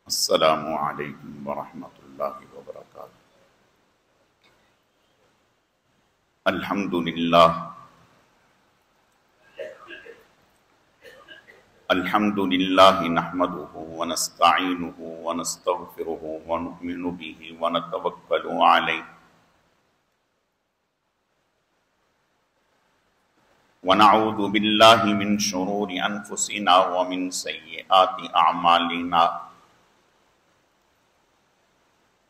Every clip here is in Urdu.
السلام علیکم ورحمۃ اللہ وبرکاتہ۔ الحمدللہ نحمده ونستعینه ونستغفره ونؤمن به ونتوکل علیہ ونعوذ باللہ من شرور انفسنا ومن سیئات اعمالنا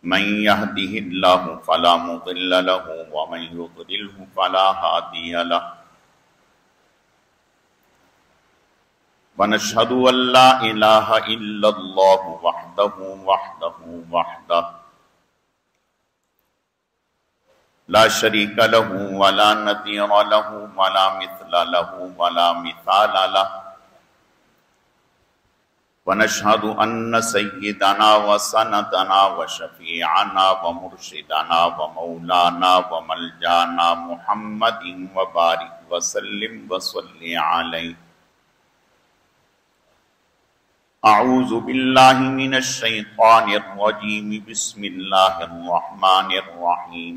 من يهده الله فلا مضل له ومن يضلله فلا هادي له ونشهد أن لا إله إلا الله وحده لا شريك له ولا نظير له ولا مثل له ولا مثال له ونشهد أن سيدنا وسندنا وشفيعنا ومرشدنا ومولانا وملجانا محمد وبارك وسلم وصل عليه أعوذ بالله من الشيطان الرجيم بسم الله الرحمن الرحيم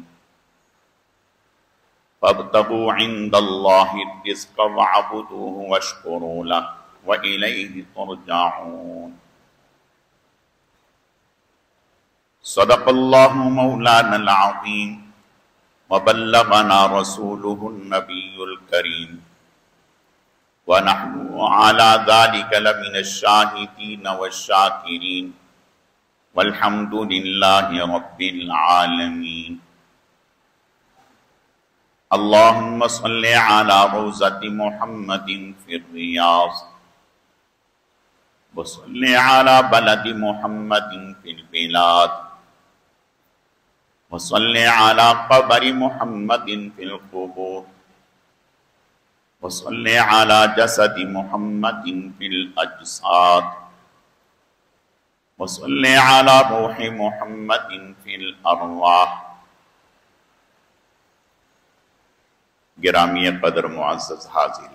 فابتغوا عند الله الرزق واعبدوه واشكروا له وإليه ترجعون۔ صدق الله مولانا العظيم وبلغنا رسوله النبي الكريم ونحن على ذلك لمن الشاهدين والشاكرين والحمد لله رب العالمين۔ اللهم صل على روضة محمد في الرياض وصل على بلد محمد في البلاد وصل على قبر محمد في القبور وصل على جسد محمد في الأجساد وصل على روح محمد في الأرواح۔ گرامی قدر معزز حاضرین،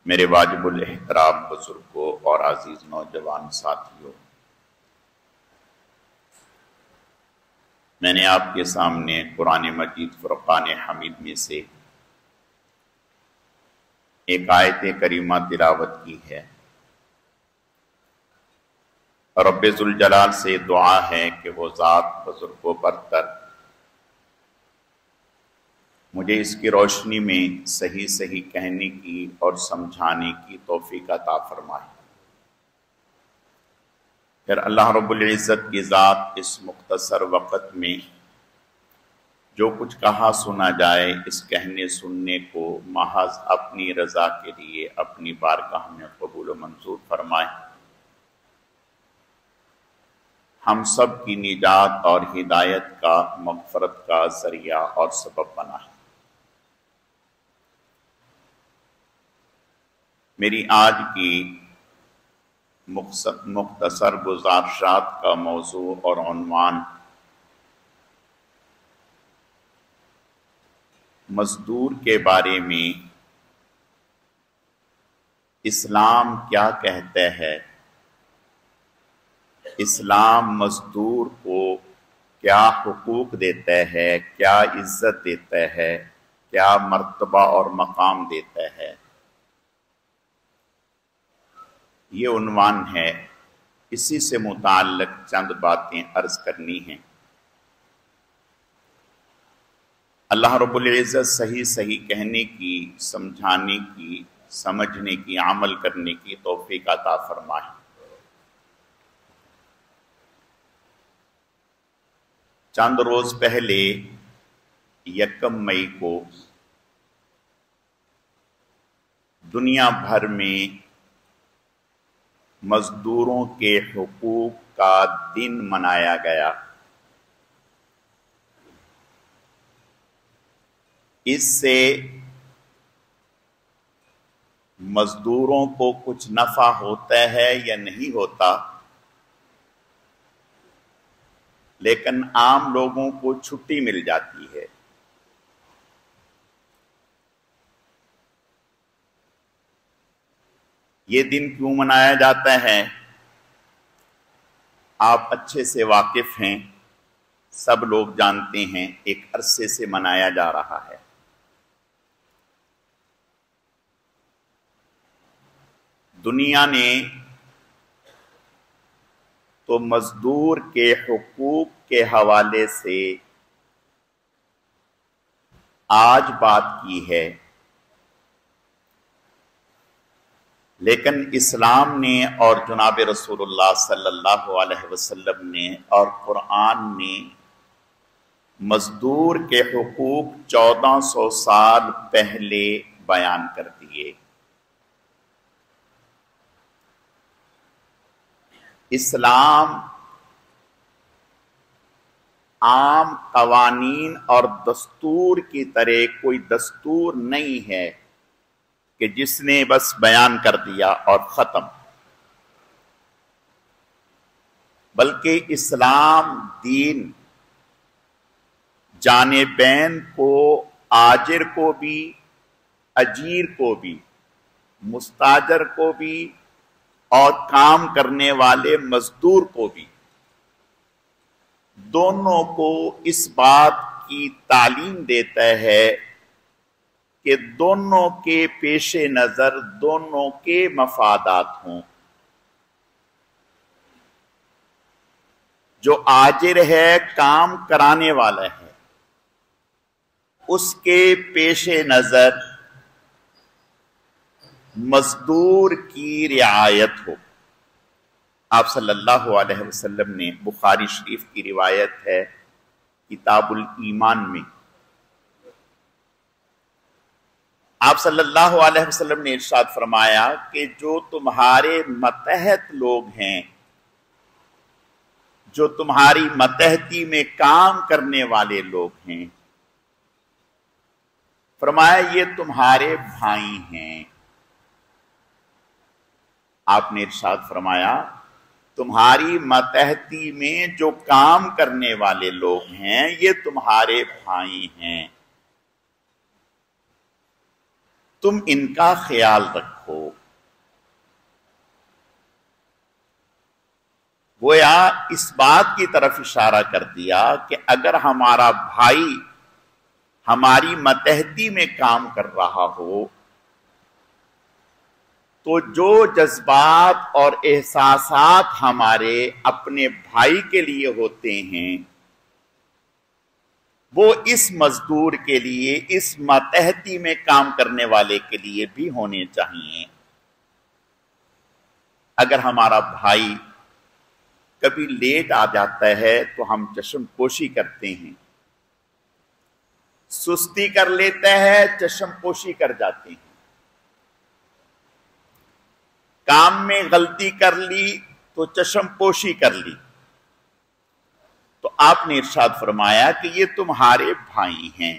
میرے واجب الاحترام بزرگوں اور عزیز نوجوان ساتھیوں، میں نے آپ کے سامنے قرآن مجید فرقان حمید میں سے ایک آیت کریمہ تلاوت کی ہے۔ رب ذوالجلال سے دعا ہے کہ وہ ذات بزرگ و برتر مجھے اس کی روشنی میں صحیح صحیح کہنے کی اور سمجھانے کی توفیق عطا فرمائے۔ پھر اللہ رب العزت کی ذات اس مختصر وقت میں جو کچھ کہا سنا جائے، اس کہنے سننے کو محض اپنی رضا کے لیے اپنی بارگاہ میں قبول و منظور فرمائے، ہم سب کی نجات اور ہدایت کا، مغفرت کا ذریعہ اور سبب بنائے۔ میری آج کی مختصر گزارشات کا موضوع اور عنوان مزدور کے بارے میں اسلام کیا کہتا ہے، اسلام مزدور کو کیا حقوق دیتا ہے، کیا عزت دیتا ہے، کیا مرتبہ اور مقام دیتا ہے، یہ عنوان ہے۔ اسی سے متعلق چند باتیں عرض کرنی ہیں۔ اللہ رب العزت صحیح صحیح کہنے کی، سمجھانے کی، سمجھنے کی، عمل کرنے کی توفیق عطا فرمائے۔ چند روز پہلے 1 مئی کو دنیا بھر میں مزدوروں کے حقوق کا دن منایا گیا۔ اس سے مزدوروں کو کچھ نفع ہوتا ہے یا نہیں ہوتا، لیکن عام لوگوں کو چھٹی مل جاتی ہے۔ یہ دن کیوں منایا جاتا ہے؟ آپ اچھے سے واقف ہیں، سب لوگ جانتے ہیں، ایک عرصے سے منایا جا رہا ہے۔ دنیا نے تو مزدور کے حقوق کے حوالے سے آج بات کی ہے، لیکن اسلام نے اور جناب رسول اللہ صلی اللہ علیہ وسلم نے اور قرآن نے مزدور کے حقوق 1400 سال پہلے بیان کر دیے۔ اسلام عام قوانین اور دستور کی طرح کوئی دستور نہیں ہے کہ جس نے بس بیان کر دیا اور ختم، بلکہ اسلام دین جانبین کو، آجر کو بھی، اجیر کو بھی، مستاجر کو بھی اور کام کرنے والے مزدور کو بھی، دونوں کو اس بات کی تعلیم دیتا ہے کہ دونوں کے پیش نظر دونوں کے مفادات ہوں۔ جو آجر ہے، کام کرانے والا ہے، اس کے پیش نظر مزدور کی رعایت ہو۔ آپ صلی اللہ علیہ وسلم نے، بخاری شریف کی روایت ہے کتاب الایمان میں، آپ صلی اللہ علیہ وسلم نے ارشاد فرمایا کہ جو تمہارے متحد لوگ ہیں، جو تمہاری متحدی میں کام کرنے والے لوگ ہیں، فرمایا یہ تمہارے بھائی ہیں۔ آپ نے ارشاد فرمایا تمہاری متحدی میں جو کام کرنے والے لوگ ہیں یہ تمہارے بھائی ہیں، تم ان کا خیال رکھو۔ گویا اس بات کی طرف اشارہ کر دیا کہ اگر ہمارا بھائی ہماری متحدی میں کام کر رہا ہو تو جو جذبات اور احساسات ہمارے اپنے بھائی کے لیے ہوتے ہیں وہ اس مزدور کے لیے، اس متحدی میں کام کرنے والے کے لیے بھی ہونے چاہیے۔ اگر ہمارا بھائی کبھی لیٹ آ جاتا ہے تو ہم چشم پوشی کرتے ہیں، سستی کر لیتا ہے، چشم پوشی کر جاتے ہیں، کام میں غلطی کر لی تو چشم پوشی کر لی، تو آپ نے ارشاد فرمایا کہ یہ تمہارے بھائی ہیں۔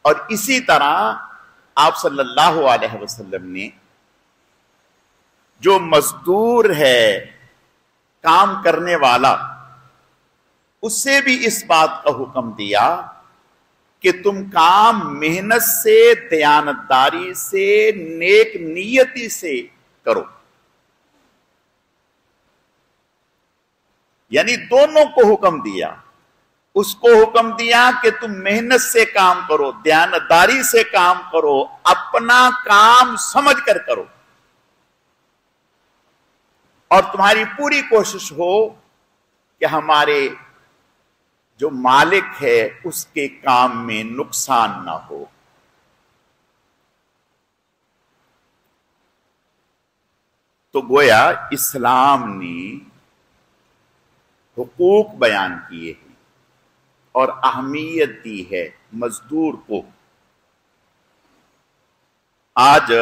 اور اسی طرح آپ صلی اللہ علیہ وسلم نے جو مزدور ہے، کام کرنے والا، اس سے بھی اس بات کا حکم دیا کہ تم کام محنت سے، دیانتداری سے، نیک نیتی سے کرو۔ یعنی دونوں کو حکم دیا، اس کو حکم دیا کہ تم محنت سے کام کرو، دیانتداری سے کام کرو، اپنا کام سمجھ کر کرو، اور تمہاری پوری کوشش ہو کہ ہمارے جو مالک ہے اس کے کام میں نقصان نہ ہو۔ تو گویا اسلام نے حقوق بیان کیے ہیں اور اہمیت دی ہے مزدور کو۔ آج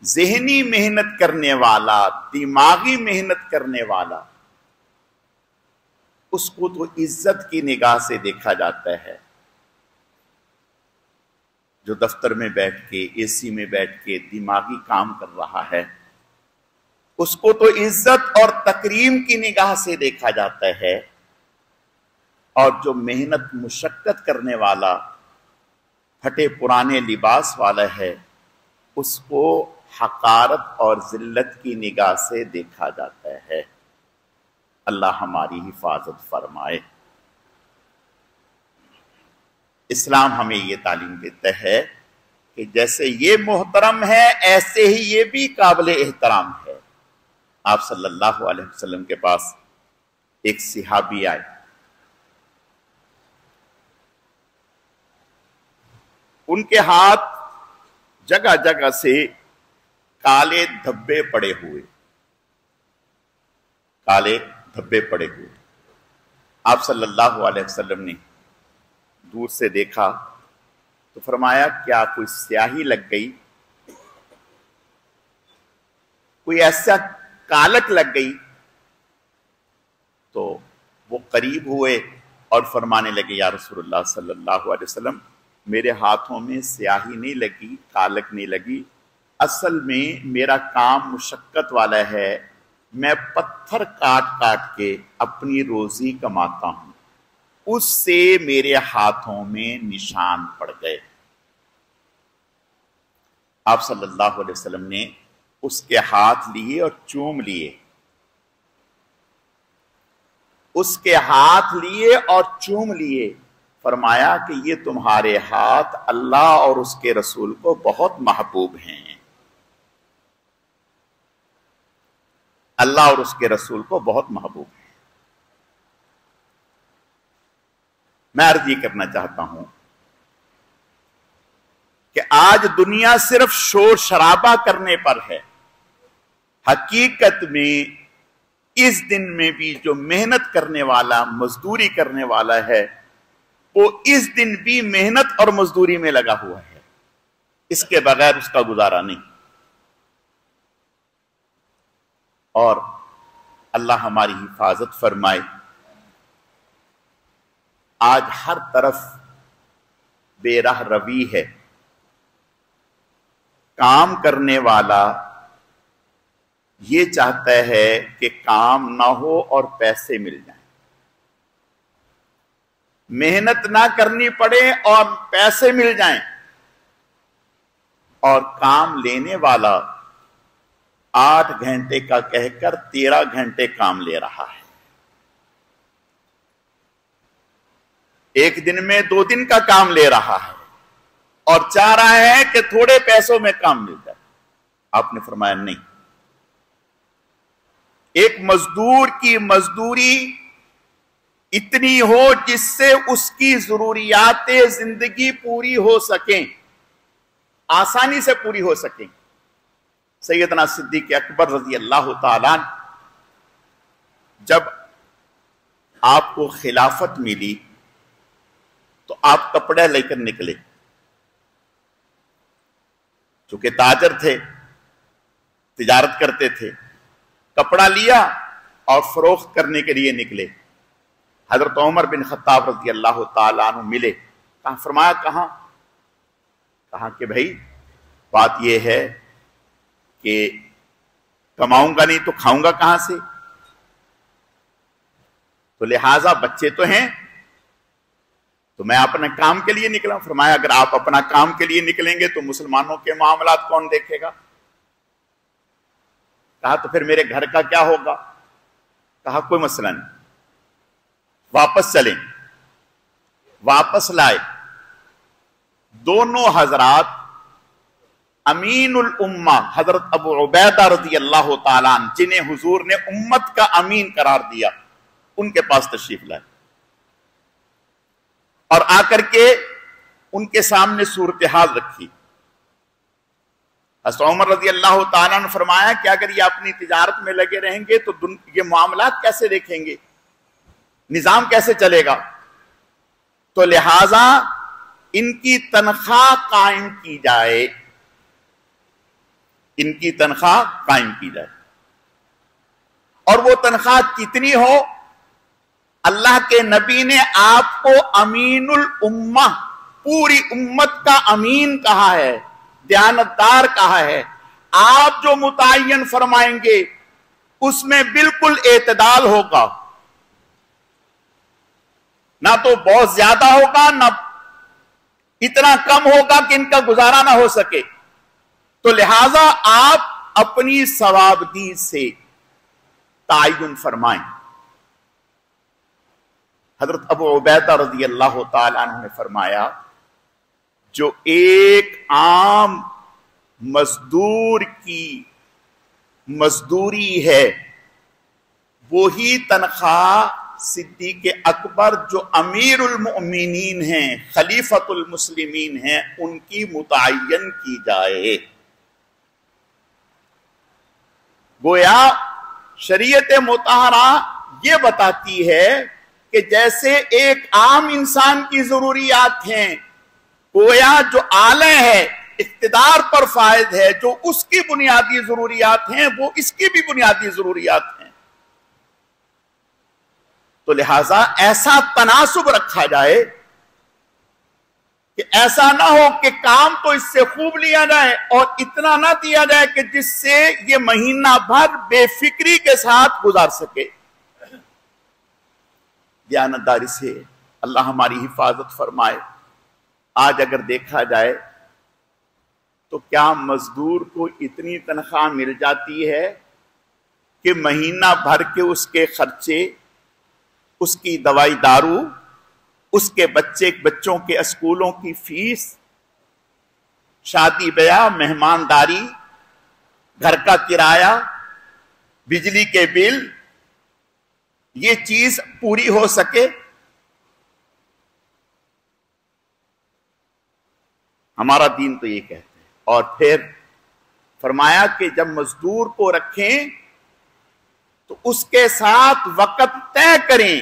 ذہنی محنت کرنے والا، دماغی محنت کرنے والا، اس کو تو عزت کی نگاہ سے دیکھا جاتا ہے۔ جو دفتر میں بیٹھ کے، اے سی میں بیٹھ کے دماغی کام کر رہا ہے، اس کو تو عزت اور تکریم کی نگاہ سے دیکھا جاتا ہے، اور جو محنت مشقت کرنے والا، پھٹے پرانے لباس والا ہے، اس کو حقارت اور ذلت کی نگاہ سے دیکھا جاتا ہے۔ اللہ ہماری حفاظت فرمائے۔ اسلام ہمیں یہ تعلیم دیتا ہے کہ جیسے یہ محترم ہے ایسے ہی یہ بھی قابل احترام ہے۔ آپ صلی اللہ علیہ وسلم کے پاس ایک صحابی آئے، ان کے ہاتھ جگہ جگہ سے کالے دھبے پڑے ہوئے، کالے دھبے پڑے ہوئے۔ آپ صلی اللہ علیہ وسلم نے دور سے دیکھا تو فرمایا کیا کوئی سیاہی لگ گئی، کوئی ایسا کالک لگ گئی؟ تو وہ قریب ہوئے اور فرمانے لگے یا رسول اللہ صلی اللہ علیہ وسلم میرے ہاتھوں میں سیاہی نہیں لگی، کالک نہیں لگی، اصل میں میرا کام مشقت والا ہے، میں پتھر کاٹ کاٹ کے اپنی روزی کماتا ہوں، اس سے میرے ہاتھوں میں نشان پڑ گئے۔ آپ صلی اللہ علیہ وسلم نے اس کے ہاتھ لیے اور چوم لیے، اس کے ہاتھ لیے اور چوم لیے، فرمایا کہ یہ تمہارے ہاتھ اللہ اور اس کے رسول کو بہت محبوب ہیں، اللہ اور اس کے رسول کو بہت محبوب ہیں۔ میں عرض یہ کرنا چاہتا ہوں کہ آج دنیا صرف شور شرابہ کرنے پر ہے، حقیقت میں اس دن میں بھی جو محنت کرنے والا، مزدوری کرنے والا ہے، وہ اس دن بھی محنت اور مزدوری میں لگا ہوا ہے، اس کے بغیر اس کا گزارا نہیں۔ اور اللہ ہماری حفاظت فرمائے۔ آج ہر طرف بے راہ روی ہے، کام کرنے والا یہ چاہتا ہے کہ کام نہ ہو اور پیسے مل جائیں، محنت نہ کرنی پڑے اور پیسے مل جائیں، اور کام لینے والا 8 گھنٹے کا کہہ کر 13 گھنٹے کام لے رہا ہے، ایک دن میں 2 دن کا کام لے رہا ہے اور چاہ رہا ہے کہ تھوڑے پیسوں میں کام مل جائے۔ آپ نے فرمایا نہیں، ایک مزدور کی مزدوری اتنی ہو جس سے اس کی ضروریات زندگی پوری ہو سکیں، آسانی سے پوری ہو سکیں۔ سیدنا صدیق اکبر رضی اللہ تعالیٰ عنہ جب آپ کو خلافت ملی تو آپ کپڑے لے کر نکلے، چونکہ تاجر تھے، تجارت کرتے تھے، کپڑا لیا اور فروخت کرنے کے لیے نکلے۔ حضرت عمر بن خطاب رضی اللہ تعالیٰ عنہ ملے، کہا، فرمایا کہاں؟ کہا کہ بھائی بات یہ ہے کہ کماؤں گا نہیں تو کھاؤں گا کہاں سے، تو لہٰذا بچے تو ہیں تو میں اپنے کام کے لیے نکلا۔ فرمایا اگر آپ اپنا کام کے لیے نکلیں گے تو مسلمانوں کے معاملات کون دیکھے گا؟ کہا تو پھر میرے گھر کا کیا ہوگا؟ کہا کوئی مسئلہ نہیں، واپس چلیں۔ واپس لائے، دونوں حضرات امین الامہ حضرت ابو عبیدہ رضی اللہ تعالیٰ عنہ، جنہیں حضور نے امت کا امین قرار دیا، ان کے پاس تشریف لائے اور آ کر کے ان کے سامنے صورتحال رکھی۔ حضرت عمر رضی اللہ تعالیٰ نے فرمایا کہ اگر یہ اپنی تجارت میں لگے رہیں گے تو یہ معاملات کیسے دیکھیں گے، نظام کیسے چلے گا؟ تو لہٰذا ان کی تنخواہ قائم کی جائے، ان کی تنخواہ قائم کی جائے، اور وہ تنخواہ کتنی ہو؟ اللہ کے نبی نے آپ کو امین الامہ، پوری امت کا امین کہا ہے، دیانتدار کہا ہے۔ آپ جو متعین فرمائیں گے اس میں بالکل اعتدال ہوگا، نہ تو بہت زیادہ ہوگا نہ اتنا کم ہوگا کہ ان کا گزارا نہ ہو سکے۔ تو لہذا آپ اپنی ثوابدید سے تعین فرمائیں۔ حضرت ابو عبیدہ رضی اللہ تعالی عنہ نے فرمایا جو ایک عام مزدور کی مزدوری ہے وہی تنخواہ صدیق اکبر جو امیر المؤمنین ہیں خلیفۃ المسلمین ہیں ان کی متعین کی جائے۔ گویا شریعت مطہرہ یہ بتاتی ہے کہ جیسے ایک عام انسان کی ضروریات ہیں، گویا جو اعلی ہے اقتدار پر فائز ہے، جو اس کی بنیادی ضروریات ہیں وہ اس کی بھی بنیادی ضروریات ہیں، تو لہذا ایسا تناسب رکھا جائے کہ ایسا نہ ہو کہ کام تو اس سے خوب لیا جائے اور اتنا نہ دیا جائے کہ جس سے یہ مہینہ بھر بے فکری کے ساتھ گزار سکے۔ دیانتداری سے اللہ ہماری حفاظت فرمائے۔ آج اگر دیکھا جائے تو کیا مزدور کو اتنی تنخواہ مل جاتی ہے کہ مہینہ بھر کے اس کے خرچے، اس کی دوائی دارو، اس کے بچوں کے اسکولوں کی فیس، شادی بیاہ، مہمانداری، گھر کا کرایہ، بجلی کے بل، یہ چیز پوری ہو سکے؟ ہمارا دین تو یہ کہتا ہے۔ اور پھر فرمایا کہ جب مزدور کو رکھیں تو اس کے ساتھ وقت طے کریں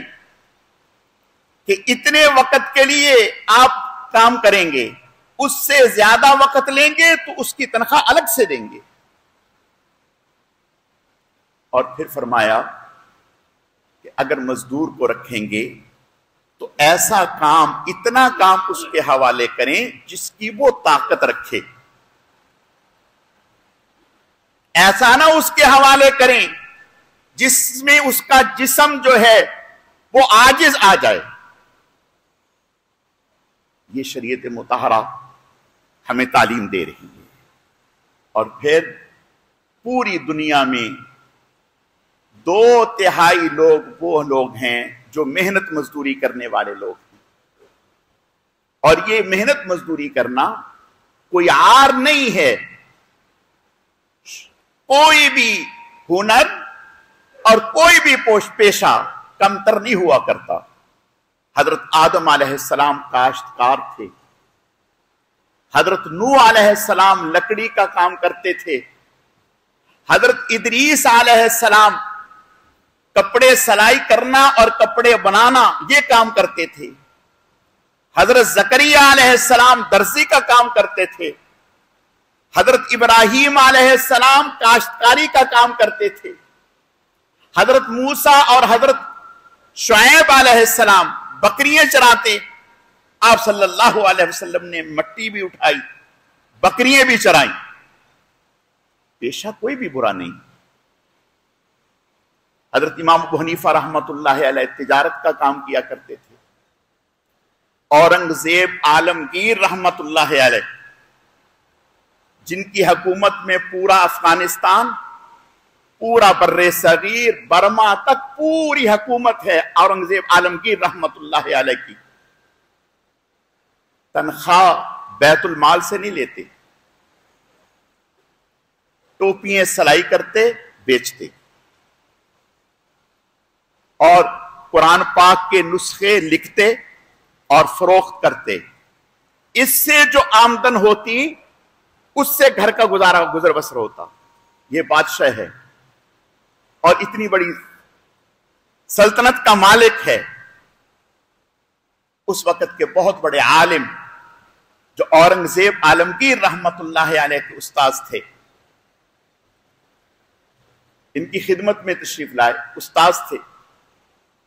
کہ اتنے وقت کے لیے آپ کام کریں گے، اس سے زیادہ وقت لیں گے تو اس کی تنخواہ الگ سے دیں گے۔ اور پھر فرمایا کہ اگر مزدور کو رکھیں گے تو ایسا کام، اتنا کام اس کے حوالے کریں جس کی وہ طاقت رکھے، ایسا نہ اس کے حوالے کریں جس میں اس کا جسم جو ہے وہ عاجز آ جائے۔ یہ شریعت مطہرہ ہمیں تعلیم دے رہی ہے۔ اور پھر پوری دنیا میں 2/3 لوگ وہ لوگ ہیں جو محنت مزدوری کرنے والے لوگ ہیں، اور یہ محنت مزدوری کرنا کوئی عار نہیں ہے۔ کوئی بھی ہنر اور کوئی بھی پیشہ کمتر نہیں ہوا کرتا۔ حضرت آدم علیہ السلام کاشتکار تھے، حضرت نوح علیہ السلام لکڑی کا کام کرتے تھے، حضرت ادریس علیہ السلام کپڑے سلائی کرنا اور کپڑے بنانا یہ کام کرتے تھے، حضرت زکریا علیہ السلام درزی کا کام کرتے تھے، حضرت ابراہیم علیہ السلام کاشتکاری کا کام کرتے تھے، حضرت موسیٰ اور حضرت شعیب علیہ السلام بکریاں چراتے، آپ صلی اللہ علیہ وسلم نے مٹی بھی اٹھائی، بکریاں بھی چرائیں۔ پیشہ کوئی بھی برا نہیں۔ حضرت امام ابو حنیفہ رحمت اللہ علیہ تجارت کا کام کیا کرتے تھے، اورنگزیب عالمگیر رحمت اللہ علیہ جن کی حکومت میں پورا افغانستان، پورا بر صغیر، برما تک پوری حکومت ہے، اورنگزیب عالمگیر رحمت اللہ علیہ کی تنخواہ بیت المال سے نہیں لیتے، ٹوپیاں سلائی کرتے، بیچتے، اور قرآن پاک کے نسخے لکھتے اور فروخت کرتے۔ اس سے جو آمدن ہوتی اس سے گھر کا گزر بسر ہوتا۔ یہ بادشاہ ہے اور اتنی بڑی سلطنت کا مالک ہے۔ اس وقت کے بہت بڑے عالم جو اورنگزیب عالمگیر رحمت اللہ علیہ کے استاذ تھے، ان کی خدمت میں تشریف لائے، استاذ تھے،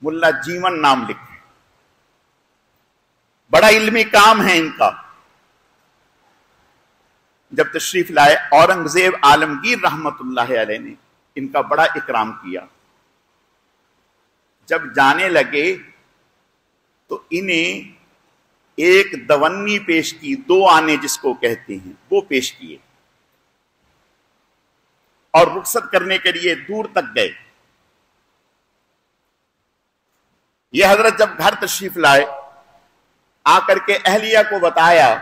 ملا جیون نام لکھے، بڑا علمی کام ہے ان کا۔ جب تشریف لائے اورنگزیب عالمگیر رحمت اللہ علیہ نے ان کا بڑا اکرام کیا۔ جب جانے لگے تو انہیں ایک دونی پیش کی، 2 آنے جس کو کہتے ہیں وہ پیش کیے، اور رخصت کرنے کے لیے دور تک گئے. یہ حضرت جب گھر تشریف لائے، آ کر کے اہلیہ کو بتایا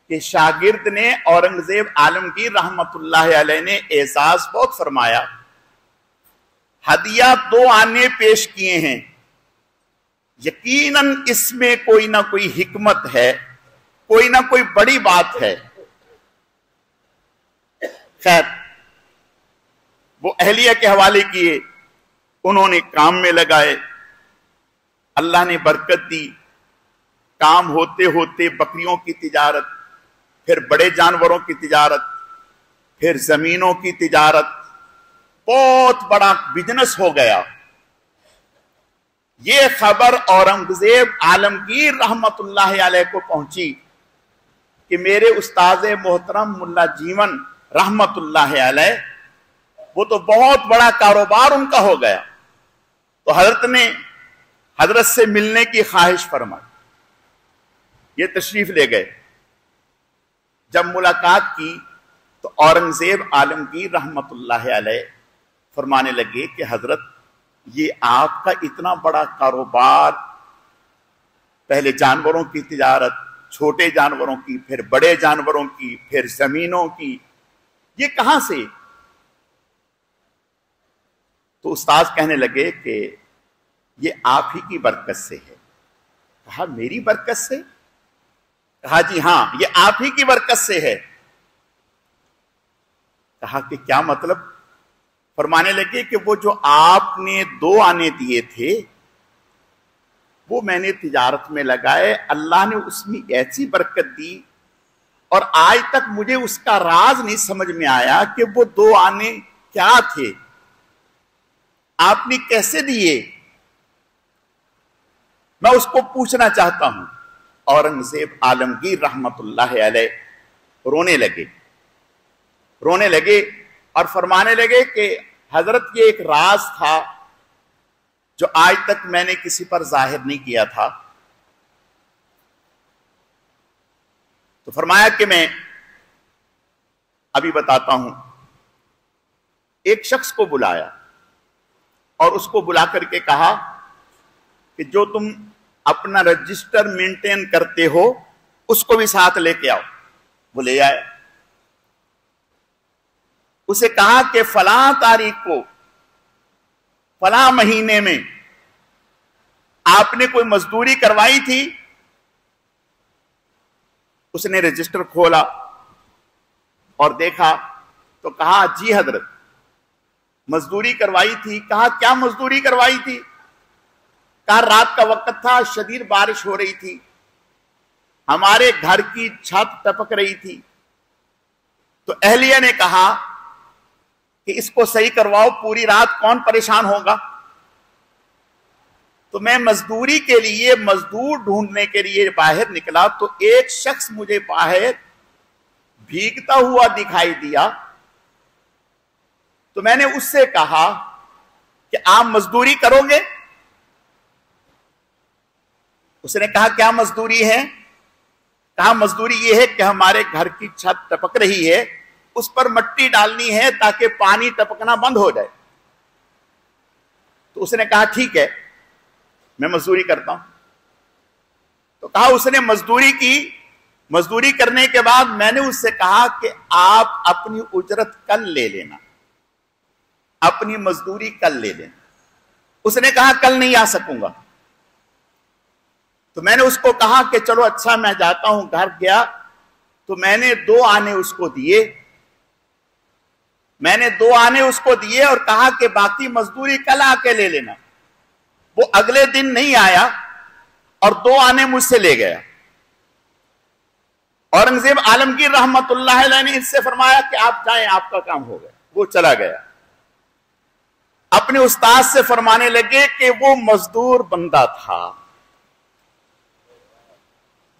کہ شاگرد نے اورنگزیب عالمگیر رحمت اللہ علیہ نے اعزاز بہت فرمایا، ہدیہ 2 آنے پیش کیے ہیں، یقیناً اس میں کوئی نہ کوئی حکمت ہے، کوئی نہ کوئی بڑی بات ہے. خیر، وہ اہلیہ کے حوالے کیے، انہوں نے کام میں لگائے، اللہ نے برکت دی. کام ہوتے ہوتے بکریوں کی تجارت، پھر بڑے جانوروں کی تجارت، پھر زمینوں کی تجارت، بہت بڑا بزنس ہو گیا. یہ خبر اورنگزیب عالمگیر رحمت اللہ علیہ کو پہنچی کہ میرے استاذ محترم ملا جیون رحمت اللہ علیہ، وہ تو بہت بڑا کاروبار ان کا ہو گیا. تو حضرت نے حضرت سے ملنے کی خواہش فرمائی. یہ تشریف لے گئے. جب ملاقات کی تو اورنگزیب عالمگیر رحمت اللہ علیہ فرمانے لگے کہ حضرت، یہ آپ کا اتنا بڑا کاروبار، پہلے جانوروں کی تجارت، چھوٹے جانوروں کی، پھر بڑے جانوروں کی، پھر زمینوں کی، یہ کہاں سے؟ تو استاذ کہنے لگے کہ یہ آپ ہی کی برکت سے ہے. کہا میری برکت سے؟ کہا جی ہاں، یہ آپ ہی کی برکت سے ہے. کہا کہ کیا مطلب؟ فرمانے لگے کہ وہ جو آپ نے 2 آنے دیے تھے وہ میں نے تجارت میں لگائے، اللہ نے اس میں ایسی برکت دی، اور آج تک مجھے اس کا راز نہیں سمجھ میں آیا کہ وہ 2 آنے کیا تھے، آپ نے کیسے دیے، میں اس کو پوچھنا چاہتا ہوں. اورنگزیب عالمگیر رحمت اللہ علیہ رونے لگے اور فرمانے لگے کہ حضرت، یہ ایک راز تھا جو آج تک میں نے کسی پر ظاہر نہیں کیا تھا. تو فرمایا کہ میں ابھی بتاتا ہوں. ایک شخص کو بلایا اور اس کو بلا کر کے کہا کہ جو تم اپنا رجسٹر مینٹین کرتے ہو اس کو بھی ساتھ لے کے آؤ. وہ لے آئے. اسے کہا کہ فلاں تاریخ کو فلاں مہینے میں آپ نے کوئی مزدوری کروائی تھی. اس نے رجسٹر کھولا اور دیکھا تو کہا جی حضرت مزدوری کروائی تھی. کہا کیا مزدوری کروائی تھی؟ کہا رات کا وقت تھا، شدید بارش ہو رہی تھی، ہمارے گھر کی چھت ٹپک رہی تھی. تو اہلیہ نے کہا کہ اس کو صحیح کرواؤ، پوری رات کون پریشان ہوگا. تو میں مزدوری کے لیے مزدور ڈھونڈنے کے لیے باہر نکلا تو ایک شخص مجھے باہر بھیگتا ہوا دکھائی دیا. تو میں نے اس سے کہا کہ آپ مزدوری کرو گے؟ اس نے کہا کیا مزدوری ہے؟ کہا مزدوری یہ ہے کہ ہمارے گھر کی چھت ٹپک رہی ہے، اس پر مٹی ڈالنی ہے تاکہ پانی ٹپکنا بند ہو جائے. تو اس نے کہا ٹھیک ہے میں مزدوری کرتا ہوں. تو کہا اس نے مزدوری کی. مزدوری کرنے کے بعد میں نے اس سے کہا کہ آپ اپنی اجرت کل لے لینا، اپنی مزدوری کل لے لینا. اس نے کہا کل نہیں آ سکوں گا. تو میں نے اس کو کہا کہ چلو اچھا میں جاتا ہوں. گھر گیا تو میں نے 2 آنے اس کو دیے. میں نے 2 آنے اس کو دیے اور کہا کہ باقی مزدوری کل آ کے لے لینا. وہ اگلے دن نہیں آیا اور 2 آنے مجھ سے لے گیا. اورنگزیب عالمگیر رحمت اللہ علیہ نے اس سے فرمایا کہ آپ جائیں، آپ کا کام ہو گیا. وہ چلا گیا. اپنے استاد سے فرمانے لگے کہ وہ مزدور بندہ تھا،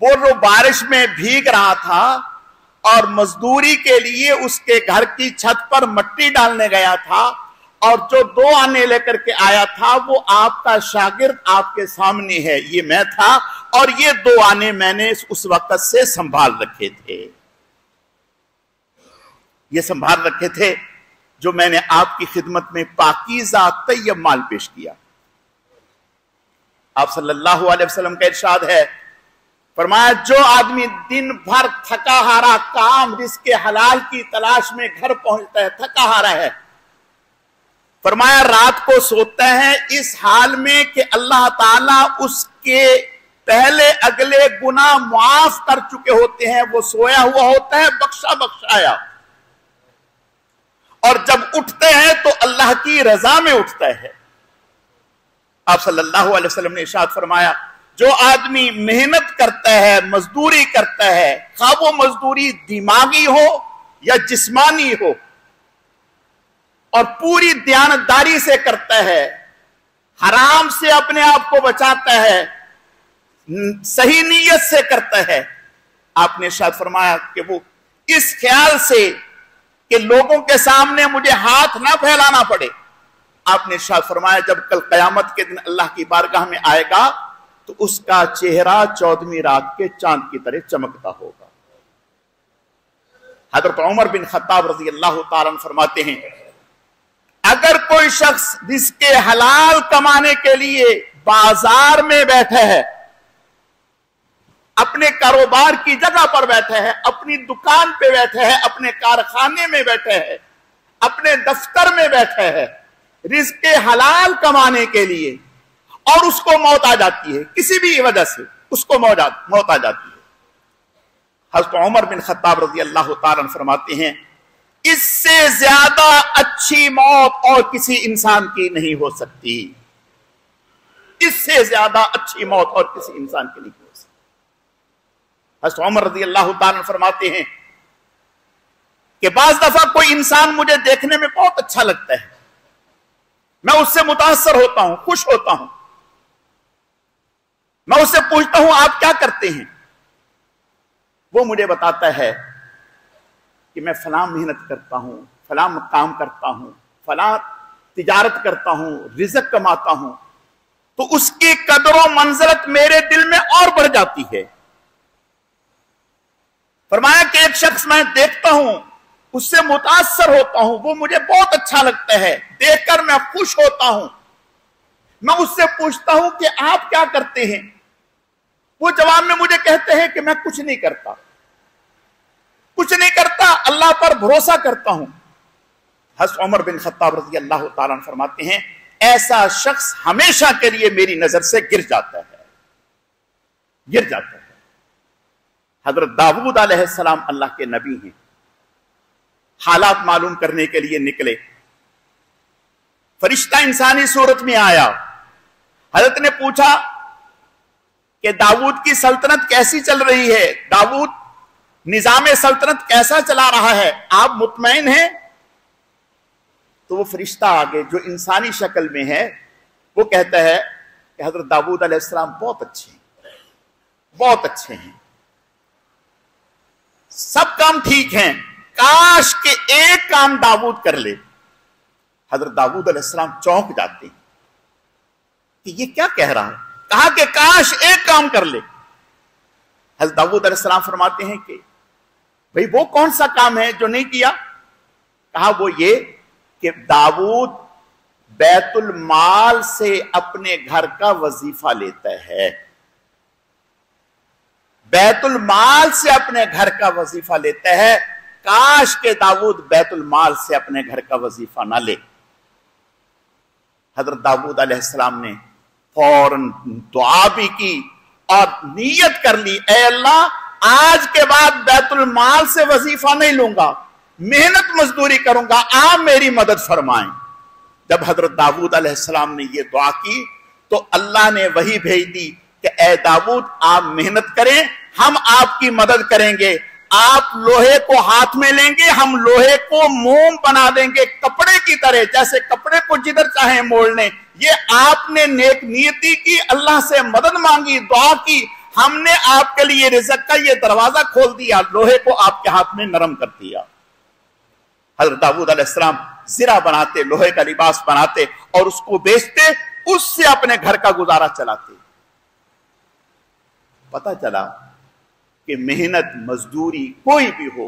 وہ جو بارش میں بھیگ رہا تھا اور مزدوری کے لیے اس کے گھر کی چھت پر مٹی ڈالنے گیا تھا، اور جو 2 آنے لے کر کے آیا تھا وہ آپ کا شاگرد آپ کے سامنے ہے. یہ میں تھا اور یہ 2 آنے میں نے اس وقت سے سنبھال رکھے تھے. یہ سنبھال رکھے تھے جو میں نے آپ کی خدمت میں پاکیزہ طیب مال پیش کیا۔ آپ صلی اللہ علیہ وسلم کا ارشاد ہے، فرمایا جو آدمی دن بھر تھکا ہارا کام رزق حلال کی تلاش میں گھر پہنچتا ہے، تھکا ہارا ہے، فرمایا رات کو سوتا ہے اس حال میں کہ اللہ تعالیٰ اس کے پہلے اگلے گناہ معاف کر چکے ہوتے ہیں، وہ سویا ہوا ہوتا ہے بخشا بخشایا، اور جب اٹھتے ہیں تو اللہ کی رضا میں اٹھتا ہے۔ آپ صلی اللہ علیہ وسلم نے ارشاد فرمایا جو آدمی محنت کرتا ہے، مزدوری کرتا ہے، خواہ وہ مزدوری دماغی ہو یا جسمانی ہو، اور پوری دیانتداری سے کرتا ہے، حرام سے اپنے آپ کو بچاتا ہے، صحیح نیت سے کرتا ہے، آپ نے ارشاد فرمایا کہ وہ اس خیال سے کہ لوگوں کے سامنے مجھے ہاتھ نہ پھیلانا پڑے، آپ نے ارشاد فرمایا جب کل قیامت کے دن اللہ کی بارگاہ میں آئے گا تو اس کا چہرہ 14ویں رات کے چاند کی طرح چمکتا ہوگا۔ حضرت عمر بن خطاب رضی اللہ تعالیٰ عنہ فرماتے ہیں اگر کوئی شخص رزق حلال کمانے کے لیے بازار میں بیٹھا ہے، اپنے کاروبار کی جگہ پر بیٹھا ہے، اپنی دکان پہ بیٹھا ہے، اپنے کارخانے میں بیٹھا ہے، اپنے دفتر میں بیٹھا ہے رزق حلال کمانے کے لیے، اور اس کو موت آ جاتی ہے کسی بھی وجہ سے، اس کو موت آ جاتی ہے، حضرت عمر بن خطاب رضی اللہ تعالیٰ عنہ فرماتے ہیں اس سے زیادہ اچھی موت اور کسی انسان کی نہیں ہو سکتی، اس سے زیادہ اچھی موت اور کسی انسان کی نہیں ہو سکتی۔ حضرت عمر رضی اللہ تعالیٰ عنہ فرماتے ہیں کہ بعض دفعہ کوئی انسان مجھے دیکھنے میں بہت اچھا لگتا ہے، میں اس سے متاثر ہوتا ہوں، خوش ہوتا ہوں، میں اس سے پوچھتا ہوں آپ کیا کرتے ہیں، وہ مجھے بتاتا ہے کہ میں فلاں محنت کرتا ہوں، فلاں کام کرتا ہوں، فلاں تجارت کرتا ہوں، رزق کماتا ہوں، تو اس کی قدر و منزلت میرے دل میں اور بڑھ جاتی ہے۔ فرمایا کہ ایک شخص میں دیکھتا ہوں، اس سے متاثر ہوتا ہوں، وہ مجھے بہت اچھا لگتا ہے، دیکھ کر میں خوش ہوتا ہوں، میں اس سے پوچھتا ہوں کہ آپ کیا کرتے ہیں، وہ جواب میں مجھے کہتے ہیں کہ میں کچھ نہیں کرتا، اللہ پر بھروسہ کرتا ہوں۔ حضرت عمر بن خطاب رضی اللہ تعالیٰ عنہ فرماتے ہیں ایسا شخص ہمیشہ کے لیے میری نظر سے گر جاتا ہے۔ حضرت داؤد علیہ السلام اللہ کے نبی ہیں، حالات معلوم کرنے کے لیے نکلے، فرشتہ انسانی صورت میں آیا، حضرت نے پوچھا کہ داؤد کی سلطنت کیسی چل رہی ہے، داؤد نظام سلطنت کیسا چلا رہا ہے، آپ مطمئن ہیں؟ تو وہ فرشتہ آگے جو انسانی شکل میں ہے وہ کہتا ہے کہ حضرت داؤد علیہ السلام بہت اچھے ہیں، سب کام ٹھیک ہیں، کاش کہ ایک کام داؤد کر لے۔ حضرت داؤد علیہ السلام چونک جاتے ہیں کہ یہ کیا کہہ رہا ہے، کہا کہ کاش ایک کام کر لے۔ حضرت داؤد علیہ السلام فرماتے ہیں کہ بھئی وہ کون سا کام ہے جو نہیں کیا؟ کہا وہ یہ کہ داؤد بیت المال سے اپنے گھر کا وظیفہ لیتا ہے، بیت المال سے اپنے گھر کا وظیفہ لیتا ہے، کاش کہ داؤد بیت المال سے اپنے گھر کا وظیفہ نہ لے۔ حضرت داؤد علیہ السلام نے فوراً دعا بھی کی اور نیت کر لی، اے اللہ آج کے بعد بیت المال سے وظیفہ نہیں لوں گا، محنت مزدوری کروں گا، آپ میری مدد فرمائیں۔ جب حضرت داؤد علیہ السلام نے یہ دعا کی تو اللہ نے وحی بھیج دی کہ اے داؤد آپ محنت کریں، ہم آپ کی مدد کریں گے، آپ لوہے کو ہاتھ میں لیں گے، ہم لوہے کو موم بنا دیں گے کپڑے کی طرح، جیسے کپڑے کو جدھر چاہیں موڑ لیں۔ یہ آپ نے نیک نیتی کی، اللہ سے مدد مانگی، دعا کی، ہم نے آپ کے لیے رزق کا یہ دروازہ کھول دیا، لوہے کو آپ کے ہاتھ میں نرم کر دیا۔ حضرت داؤد علیہ السلام زرہ بناتے، لوہے کا لباس بناتے اور اس کو بیچتے، اس سے اپنے گھر کا گزارا چلاتے۔ پتہ چلا کہ محنت مزدوری کوئی بھی ہو،